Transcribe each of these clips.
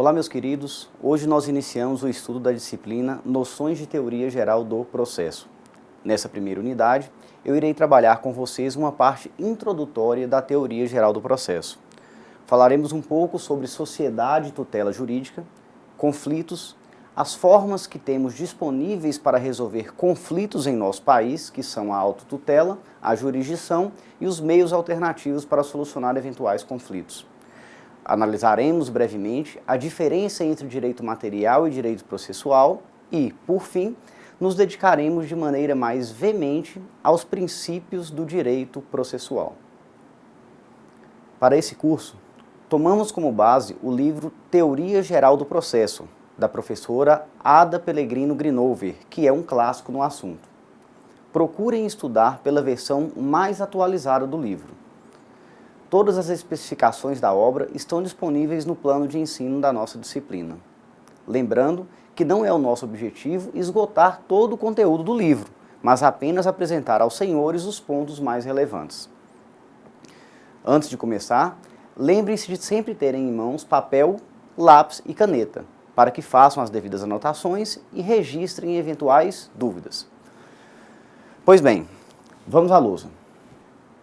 Olá, meus queridos. Hoje nós iniciamos o estudo da disciplina Noções de Teoria Geral do Processo. Nessa primeira unidade, eu irei trabalhar com vocês uma parte introdutória da Teoria Geral do Processo. Falaremos um pouco sobre sociedade e tutela jurídica, conflitos, as formas que temos disponíveis para resolver conflitos em nosso país, que são a autotutela, a jurisdição e os meios alternativos para solucionar eventuais conflitos. Analisaremos brevemente a diferença entre direito material e direito processual e, por fim, nos dedicaremos de maneira mais veemente aos princípios do direito processual. Para esse curso, tomamos como base o livro Teoria Geral do Processo, da professora Ada Pellegrino Grinover, que é um clássico no assunto. Procurem estudar pela versão mais atualizada do livro. Todas as especificações da obra estão disponíveis no plano de ensino da nossa disciplina. Lembrando que não é o nosso objetivo esgotar todo o conteúdo do livro, mas apenas apresentar aos senhores os pontos mais relevantes. Antes de começar, lembrem-se de sempre terem em mãos papel, lápis e caneta, para que façam as devidas anotações e registrem eventuais dúvidas. Pois bem, vamos à lousa.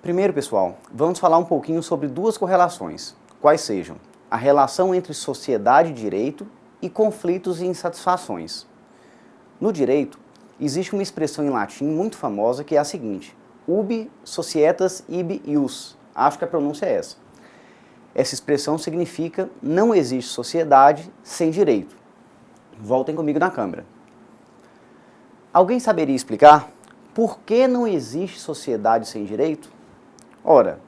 Primeiro, pessoal, vamos falar um pouquinho sobre duas correlações, quais sejam a relação entre sociedade e direito e conflitos e insatisfações. No direito, existe uma expressão em latim muito famosa que é a seguinte: ubi societas ibi ius. Acho que a pronúncia é essa. Essa expressão significa não existe sociedade sem direito. Voltem comigo na câmera. Alguém saberia explicar por que não existe sociedade sem direito? Ora,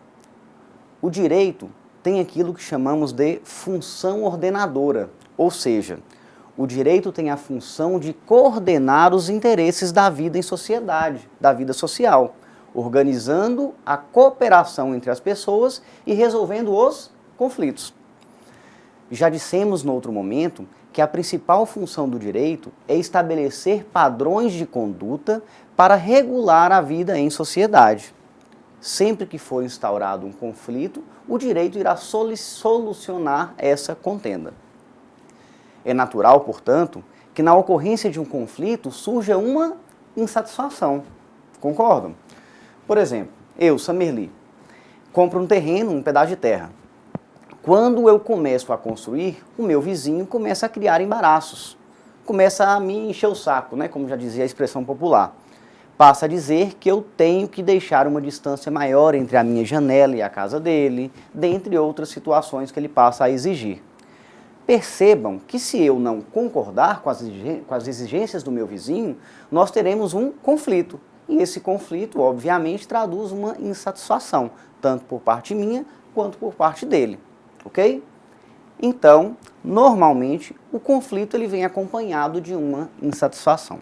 o direito tem aquilo que chamamos de função ordenadora, ou seja, o direito tem a função de coordenar os interesses da vida em sociedade, da vida social, organizando a cooperação entre as pessoas e resolvendo os conflitos. Já dissemos no outro momento que a principal função do direito é estabelecer padrões de conduta para regular a vida em sociedade. Sempre que for instaurado um conflito, o direito irá solucionar essa contenda. É natural, portanto, que na ocorrência de um conflito surja uma insatisfação. Concordam? Por exemplo, eu, Samerli, compro um terreno, um pedaço de terra. Quando eu começo a construir, o meu vizinho começa a criar embaraços. Começa a me encher o saco, né, como já dizia a expressão popular. Passa a dizer que eu tenho que deixar uma distância maior entre a minha janela e a casa dele, dentre outras situações que ele passa a exigir. Percebam que se eu não concordar com as exigências do meu vizinho, nós teremos um conflito. E esse conflito, obviamente, traduz uma insatisfação, tanto por parte minha quanto por parte dele. Ok? Então, normalmente, o conflito ele vem acompanhado de uma insatisfação.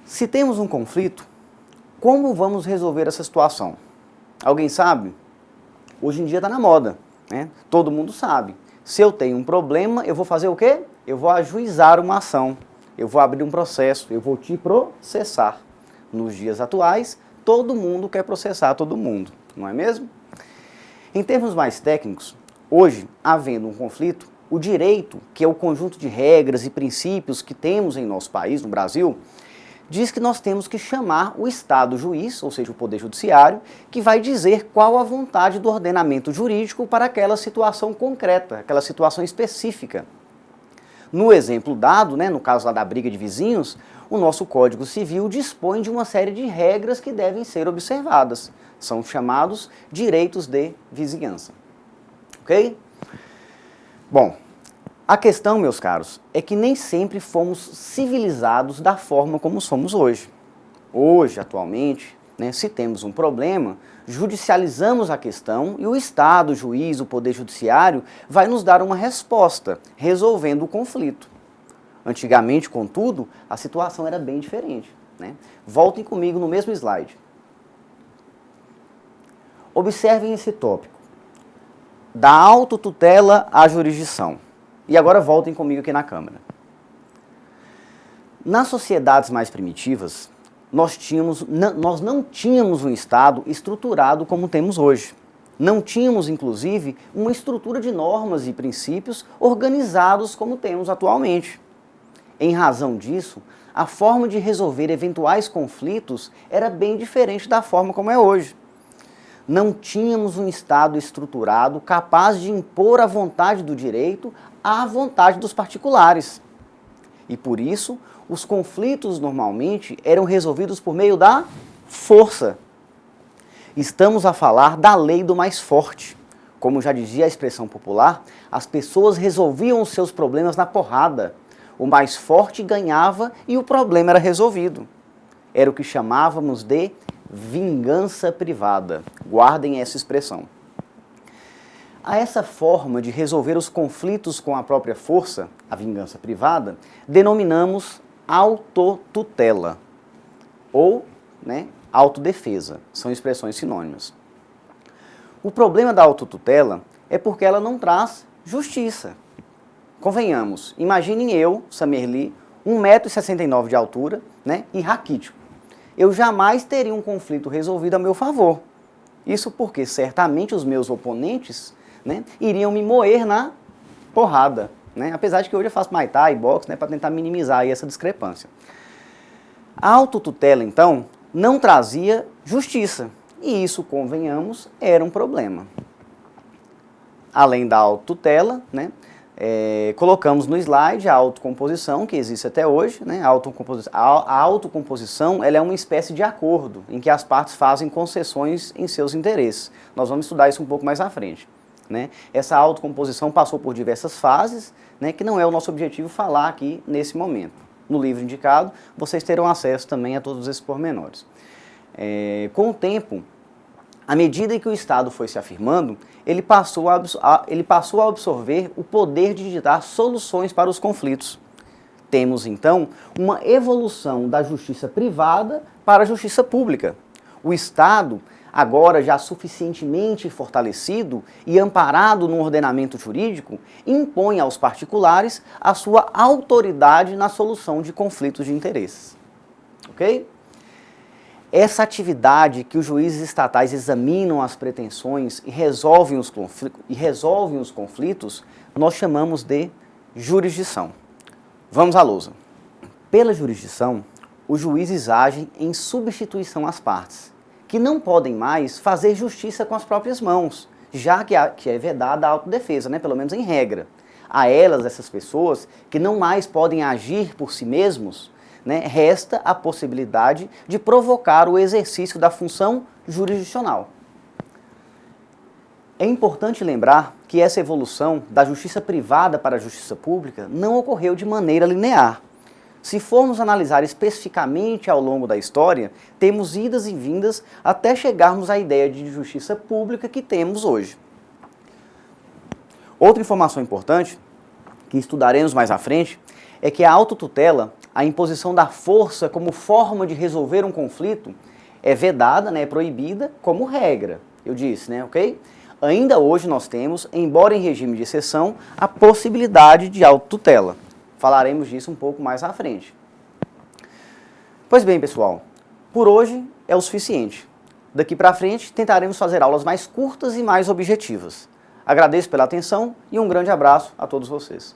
Se temos um conflito, como vamos resolver essa situação? Alguém sabe? Hoje em dia está na moda, né? Todo mundo sabe. Se eu tenho um problema, eu vou fazer o quê? Eu vou ajuizar uma ação, eu vou abrir um processo, eu vou te processar. Nos dias atuais, todo mundo quer processar todo mundo, não é mesmo? Em termos mais técnicos, hoje, havendo um conflito, o direito, que é o conjunto de regras e princípios que temos em nosso país, no Brasil, diz que nós temos que chamar o Estado juiz, ou seja, o Poder Judiciário, que vai dizer qual a vontade do ordenamento jurídico para aquela situação concreta, aquela situação específica. No exemplo dado, né, no caso lá da briga de vizinhos, o nosso Código Civil dispõe de uma série de regras que devem ser observadas. São chamados direitos de vizinhança. Ok? Bom, a questão, meus caros, é que nem sempre fomos civilizados da forma como somos hoje. Hoje, atualmente, né, se temos um problema, judicializamos a questão e o Estado, o juiz, o Poder Judiciário vai nos dar uma resposta, resolvendo o conflito. Antigamente, contudo, a situação era bem diferente, né? Voltem comigo no mesmo slide. Observem esse tópico. Da autotutela à jurisdição. E agora voltem comigo aqui na câmera. Nas sociedades mais primitivas, nós não tínhamos um Estado estruturado como temos hoje. Não tínhamos, inclusive, uma estrutura de normas e princípios organizados como temos atualmente. Em razão disso, a forma de resolver eventuais conflitos era bem diferente da forma como é hoje. Não tínhamos um Estado estruturado capaz de impor a vontade do direito à vontade dos particulares. E por isso, os conflitos normalmente eram resolvidos por meio da força. Estamos a falar da lei do mais forte. Como já dizia a expressão popular, as pessoas resolviam os seus problemas na porrada. O mais forte ganhava e o problema era resolvido. Era o que chamávamos de vingança privada. Guardem essa expressão. A essa forma de resolver os conflitos com a própria força, a vingança privada, denominamos autotutela ou, autodefesa. São expressões sinônimas. O problema da autotutela é porque ela não traz justiça. Convenhamos, imaginem eu, Samerli, 1,69 m de altura, e raquítico. Eu jamais teria um conflito resolvido a meu favor. Isso porque certamente os meus oponentes iriam me moer na porrada. Apesar de que hoje eu faço Muay Thai e boxe para tentar minimizar aí essa discrepância. A autotutela, então, não trazia justiça. E isso, convenhamos, era um problema. Além da autotutela, colocamos no slide a autocomposição, que existe até hoje. A autocomposição ela é uma espécie de acordo em que as partes fazem concessões em seus interesses. Nós vamos estudar isso um pouco mais à frente. Essa autocomposição passou por diversas fases, que não é o nosso objetivo falar aqui nesse momento. No livro indicado, vocês terão acesso também a todos esses pormenores. Com o tempo, à medida que o Estado foi se afirmando, ele passou a absorver o poder de ditar soluções para os conflitos. Temos, então, uma evolução da justiça privada para a justiça pública. O Estado, agora já suficientemente fortalecido e amparado no ordenamento jurídico, impõe aos particulares a sua autoridade na solução de conflitos de interesses. Ok? Essa atividade que os juízes estatais examinam as pretensões e resolvem os conflitos, nós chamamos de jurisdição. Vamos à lousa. Pela jurisdição, os juízes agem em substituição às partes, que não podem mais fazer justiça com as próprias mãos, já que é vedada a autodefesa, pelo menos em regra. A elas, essas pessoas, que não mais podem agir por si mesmos, resta a possibilidade de provocar o exercício da função jurisdicional. É importante lembrar que essa evolução da justiça privada para a justiça pública não ocorreu de maneira linear. Se formos analisar especificamente ao longo da história, temos idas e vindas até chegarmos à ideia de justiça pública que temos hoje. Outra informação importante, que estudaremos mais à frente, é que a autotutela, a imposição da força como forma de resolver um conflito, é vedada, é proibida como regra. Eu disse, ok? Ainda hoje nós temos, embora em regime de exceção, a possibilidade de autotutela. Falaremos disso um pouco mais à frente. Pois bem, pessoal, por hoje é o suficiente. Daqui para frente tentaremos fazer aulas mais curtas e mais objetivas. Agradeço pela atenção e um grande abraço a todos vocês.